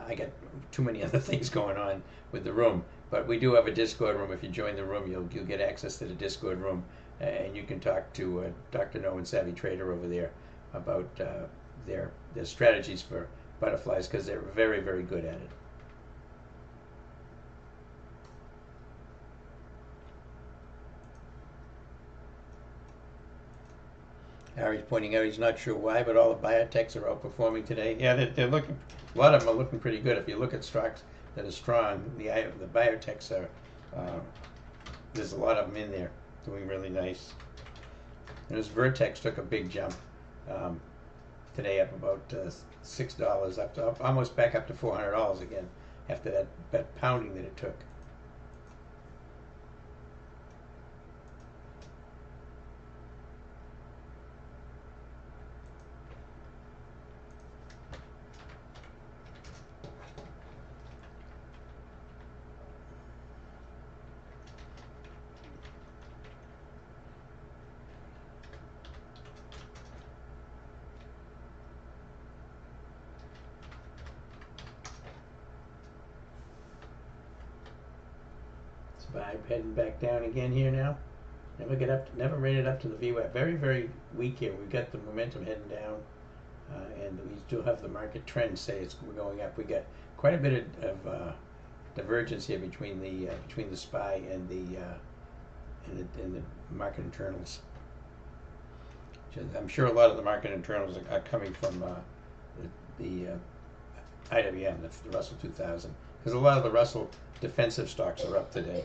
I got too many other things going on with the room. But we do have a Discord room. If you join the room, you'll get access to the Discord room, and you can talk to Dr. No and Savvy Trader over there about their strategies for butterflies, because they're very good at it. Harry's pointing out he's not sure why, but all the biotechs are outperforming today. Yeah, they're looking. A lot of them are looking pretty good. If you look at stocks that are strong, the biotechs are. There's a lot of them in there doing really nice. And this Vertex took a big jump today, up about $6, up almost back up to $400 again after that pounding that it took. SPY heading back down again here now. Never made it up to the VWAP. Very weak here. We've got the momentum heading down, and we still have the market trend say we're going up. We got quite a bit of divergence here between the SPY and the market internals. I'm sure a lot of the market internals are coming from the IWM, the Russell 2000, because a lot of the Russell defensive stocks are up today.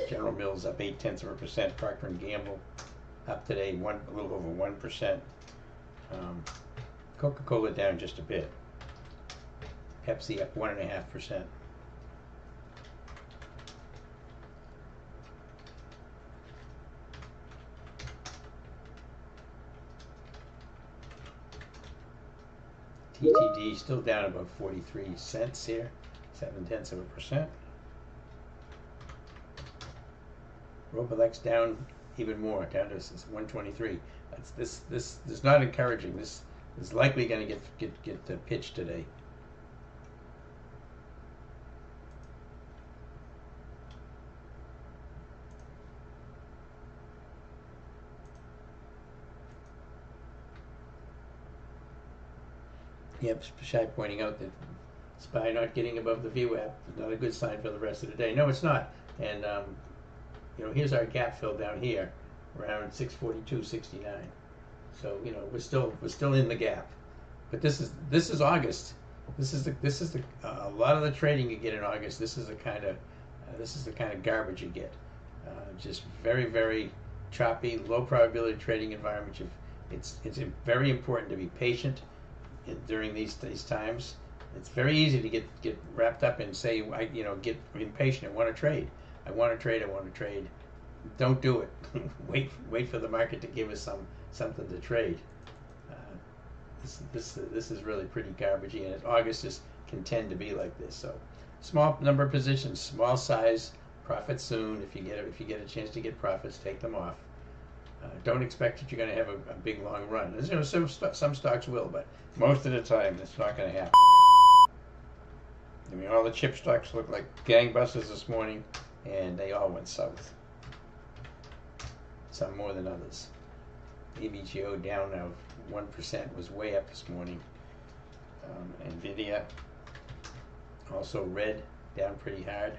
General Mills up 0.8%. Procter and Gamble up today a little over 1%. Coca-Cola down just a bit. Pepsi up 1.5%. TTD still down about 43 cents here, 0.7%. Roblex down even more, down to 123. This is not encouraging. This is likely going to get pitched today. Yep, Shai pointing out that SPY not getting above the VWAP is not a good sign for the rest of the day. No, it's not. And here's our gap fill down here, around 642.69. So we're still in the gap. But this is August. This is the a lot of the trading you get in August. This is the kind of garbage you get. Just very choppy, low probability trading environment. It's very important to be patient during these times. It's very easy to get wrapped up and say, get impatient. I want to trade. Don't do it. wait for the market to give us something to trade. This is really pretty garbagey, and August is can tend to be like this. So small number of positions, small size, profit soon. If you get a chance to get profits, take them off. Don't expect that you're going to have a big long run. You know, some stocks will, but most of the time it's not going to happen. I mean, all the chip stocks look like gangbusters this morning, and they all went south. Some more than others. AVGO down now 1%, was way up this morning. Nvidia also red, down pretty hard.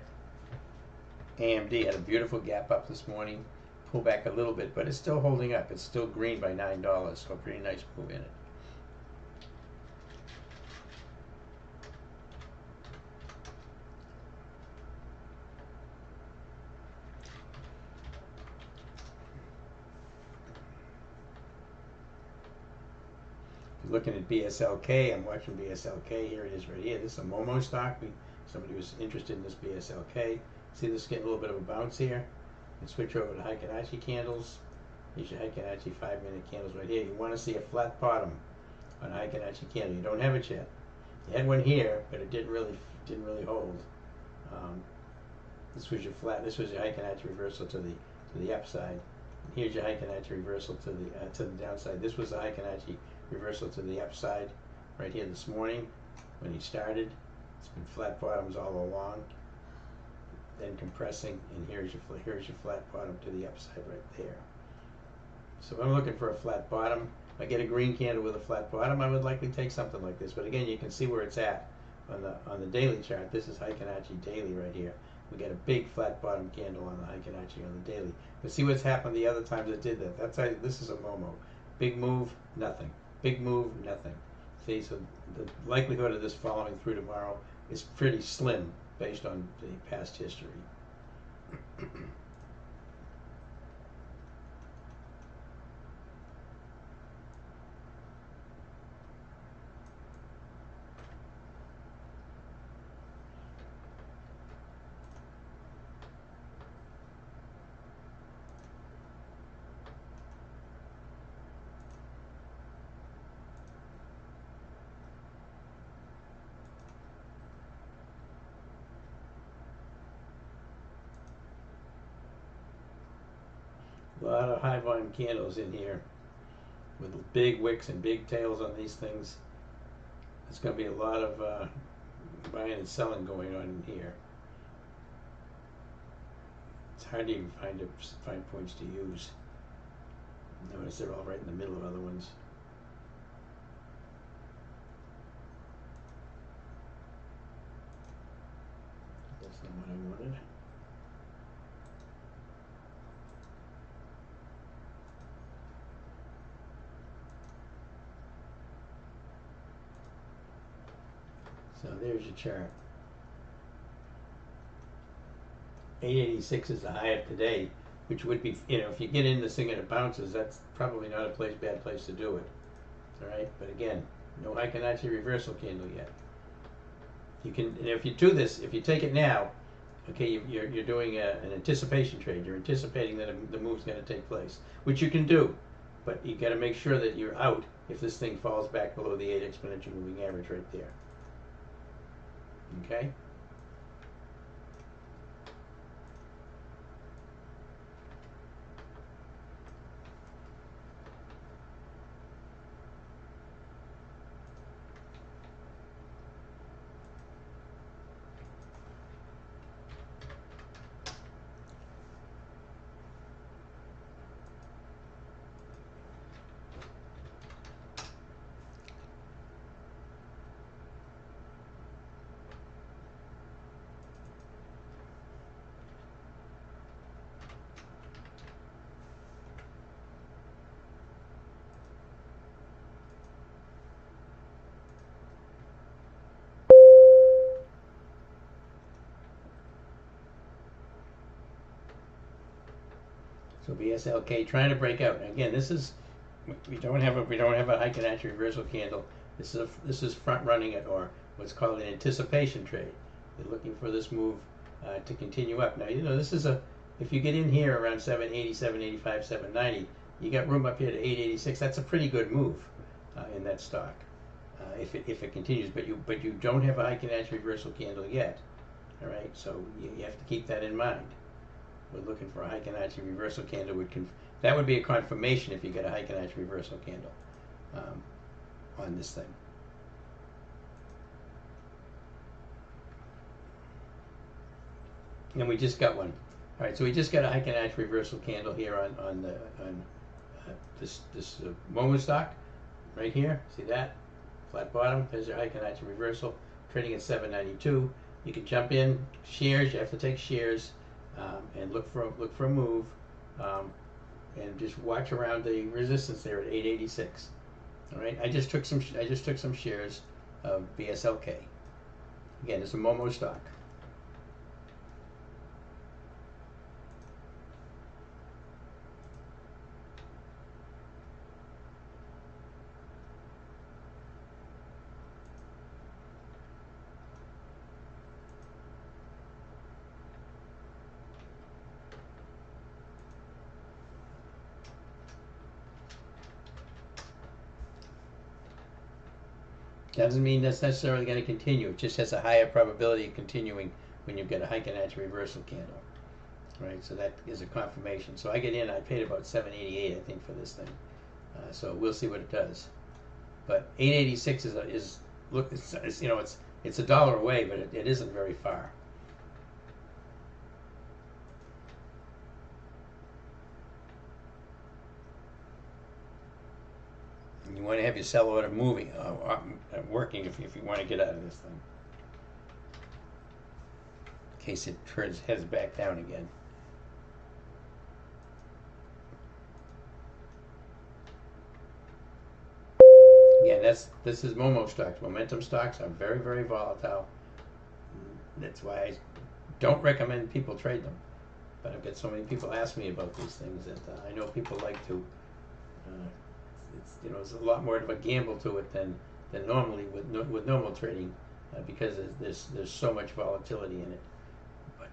AMD had a beautiful gap up this morning, pull back a little bit, but it's still holding up. It's still green by $9, so a pretty nice move in it. Looking at BSLK, I'm watching BSLK. Here it is right here. This is a Momo stock. Somebody was interested in this BSLK. See this getting a little bit of a bounce here? And switch over to Heikin-Achi candles. These are Heikin-Achi 5-minute candles right here. You want to see a flat bottom on Heikin-Achi candle. You don't have it yet. You had one here, but it didn't really hold. This was your flat. This was your Heikin-Achi reversal to the upside. And here's your Heikin-Achi reversal to the downside. This was the Heikin-Achi reversal to the upside right here this morning when he started. It's been flat bottoms all along, then compressing, and here's your flat bottom to the upside right there. So if I'm looking for a flat bottom, if I get a green candle with a flat bottom, I would likely take something like this. But again, you can see where it's at on the daily chart. This is Heikin-Achi daily right here. We got a big flat bottom candle on the Heikin-Achi on the daily. But see what's happened the other times it did that. That's how, this is a Momo. Big move, nothing. Big move, nothing. See, so the likelihood of this following through tomorrow is pretty slim based on the past history. A lot of high volume candles in here with big wicks and big tails on these things. There's going to be a lot of buying and selling going on in here. It's hard to even find points to use. Notice they're all right in the middle of other ones. That's not what I wanted. So there's your chart. 886 is the high of today, which would be, you know, if you get in this thing and it bounces, that's probably not a bad place to do it. All right, but again, no Heikin-Achi reversal candle yet. You can, and if you do this, if you take it now, okay, you're doing an anticipation trade. You're anticipating that the move's going to take place, which you can do, but you got to make sure that you're out if this thing falls back below the 8 exponential moving average right there. Okay? So BSLK trying to break out. Again, this is, we don't have a Heikin-Achi reversal candle. This is front running it, or what's called an anticipation trade. They're looking for this move to continue up. Now, you know, this is if you get in here around 780, 785, 790, you got room up here to 886. That's a pretty good move in that stock. if it continues, but you don't have a Heikenatch reversal candle yet. All right, so you have to keep that in mind. We're looking for a Heikenatch reversal candle. That would be a confirmation if you get a Heikenatch reversal candle on this thing. And we just got one. All right, so we just got a Heikenatch reversal candle here on this Momo stock right here. See that? Flat bottom. There's your Heikenatch reversal, trading at 792. You can jump in shares. You have to take shares and look for a move, and just watch around the resistance there at 886. All right. I just took some shares of BSLK. Again, it's a Momo stock. Doesn't mean that's necessarily going to continue. It just has a higher probability of continuing when you get a Heikenatch reversal candle. Right, so that is a confirmation. So I get in. I paid about 788, I think, for this thing. So we'll see what it does. But 886 is look. It's, you know, it's a dollar away, but it isn't very far. And you want to have your sell order moving, working if you want to get out of this thing, in case it heads back down again. Again, this is Momo stocks. Momentum stocks are very, very volatile. That's why I don't recommend people trade them. But I've got so many people ask me about these things that I know people like to. It's a lot more of a gamble to it than normally with normal trading, because there's so much volatility in it. But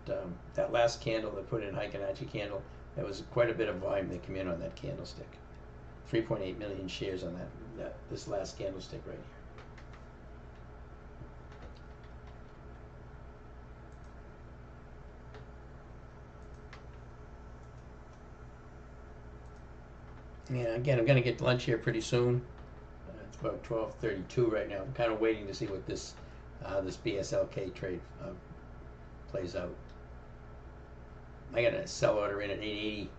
that last candle that put in Heikenatch candle, that was quite a bit of volume that came in on that candlestick. 3.8 million shares on this last candlestick right here. Yeah, again, I'm going to get lunch here pretty soon. It's about 12:32 right now. I'm kind of waiting to see what this BSLK trade plays out. I got a sell order in at 880.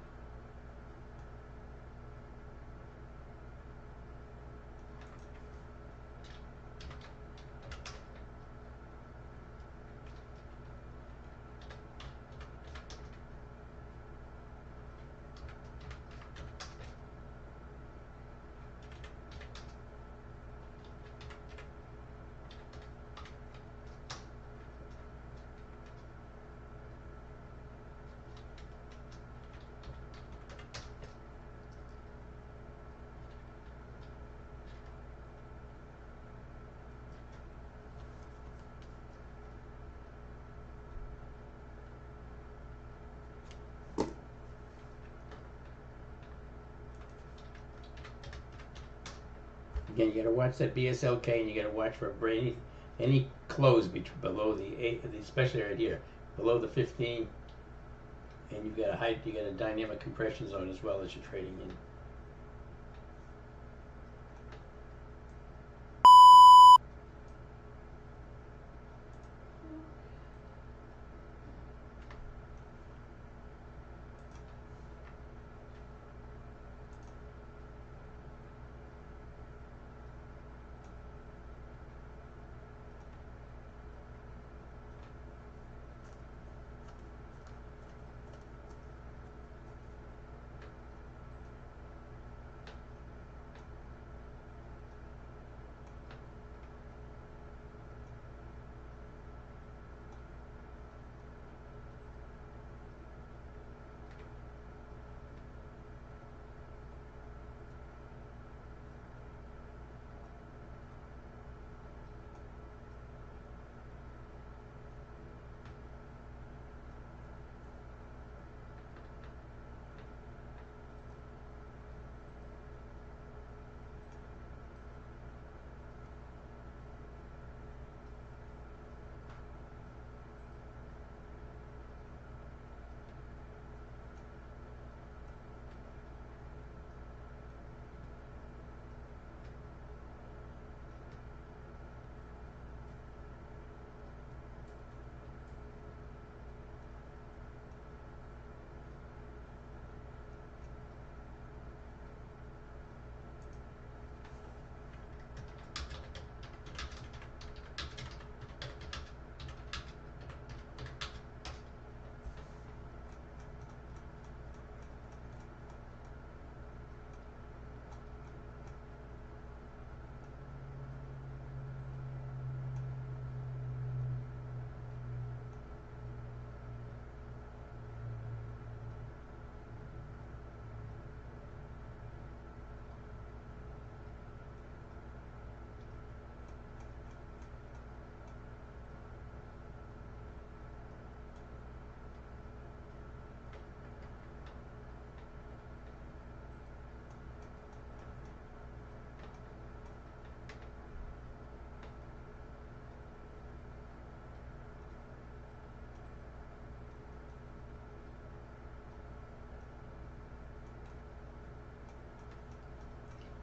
Again, you got to watch that BSLK, and you got to watch for any close below the 8, especially right here, below the 15, and you got a dynamic compression zone as well as you're trading in.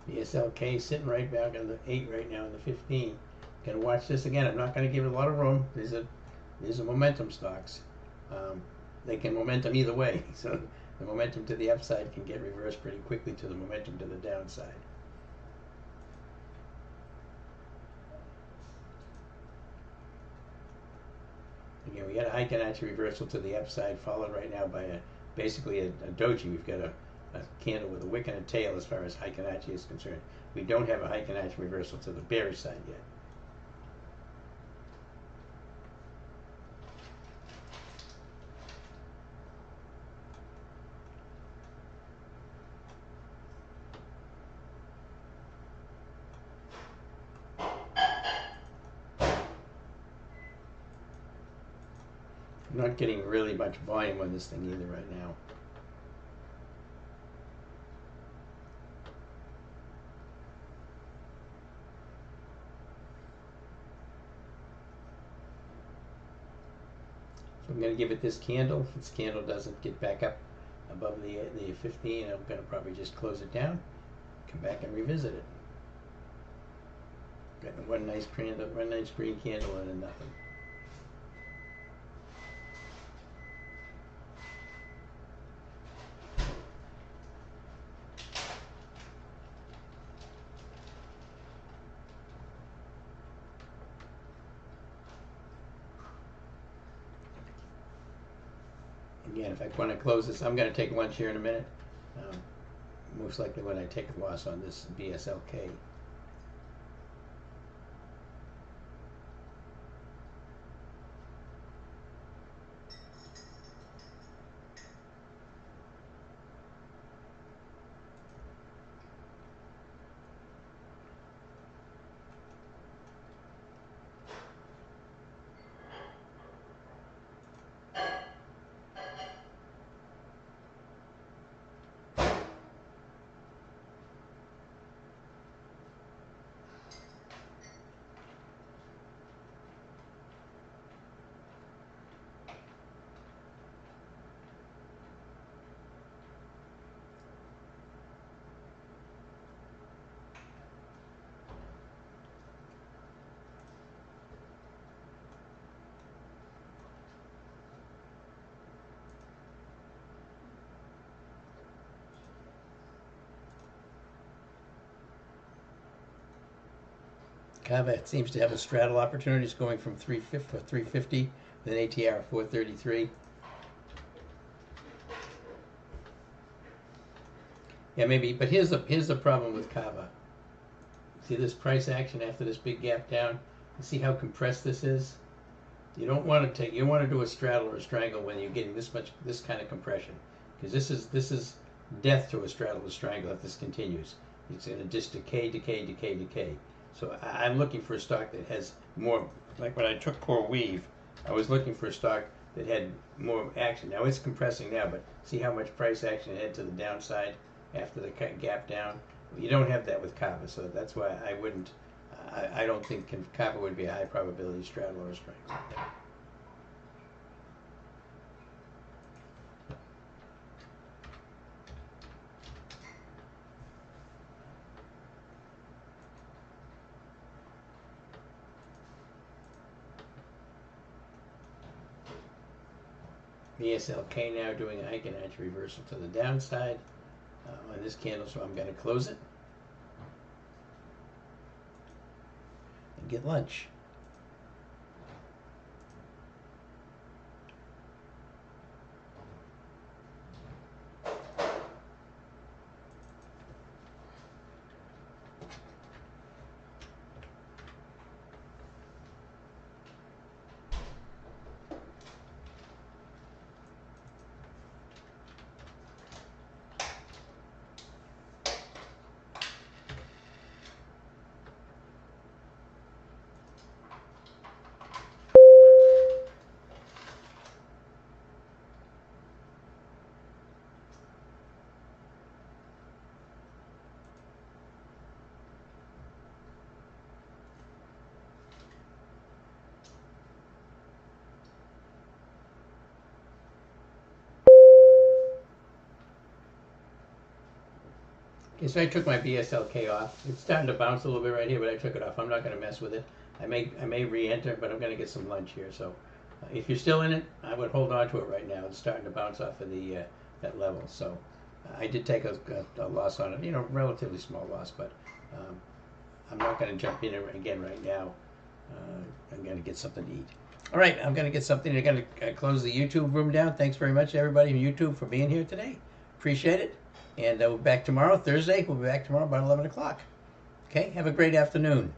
The SLK sitting right back on the 8 right now in the 15. Gonna watch this again. I'm not gonna give it a lot of room. These are momentum stocks. They can momentum either way. So the momentum to the upside can get reversed pretty quickly to the momentum to the downside. Again, we got a Heikenhachi reversal to the upside, followed right now by basically a doji. We've got a candle with a wick and a tail as far as Heikenhachi is concerned. We don't have a Heikenhachi reversal to the bearish side yet. I'm not getting really much volume on this thing either right now. So I'm going to give it this candle. If this candle doesn't get back up above the 15, I'm going to probably just close it down, come back and revisit it. Got one nice green candle and a nothing. Again, if I want to close this, I'm going to take lunch here in a minute. Most likely when I take a loss on this BSLK. Kava seems to have a straddle opportunities going from 350 with an ATR of 433. Yeah, maybe, but here's the problem with Kava. See this price action after this big gap down? You see how compressed this is? You don't want to do a straddle or a strangle when you're getting this kind of compression, because this is death to a straddle or strangle if this continues. It's going to just decay. So I'm looking for a stock that has more, like when I took core weave, I was looking for a stock that had more action. Now it's compressing now, but see how much price action it had to the downside after the gap down? You don't have that with Kava, so that's why I wouldn't, I don't think Kava would be a high probability straddle or a strangle. The SLK now doing a Heikenhachi reversal to the downside on this candle, so I'm going to close it and get lunch. Okay, so I took my BSLK off. It's starting to bounce a little bit right here, but I took it off. I'm not going to mess with it. I may re-enter, but I'm going to get some lunch here. So if you're still in it, I would hold on to it right now. It's starting to bounce off of the that level. So I did take a loss on it. You know, relatively small loss, but I'm not going to jump in again right now. I'm going to get something to eat. All right, I'm going to get something. I'm going to close the YouTube room down. Thanks very much, everybody on YouTube, for being here today. Appreciate it. And we'll be back tomorrow, Thursday. We'll be back tomorrow about 11 o'clock. Okay, have a great afternoon.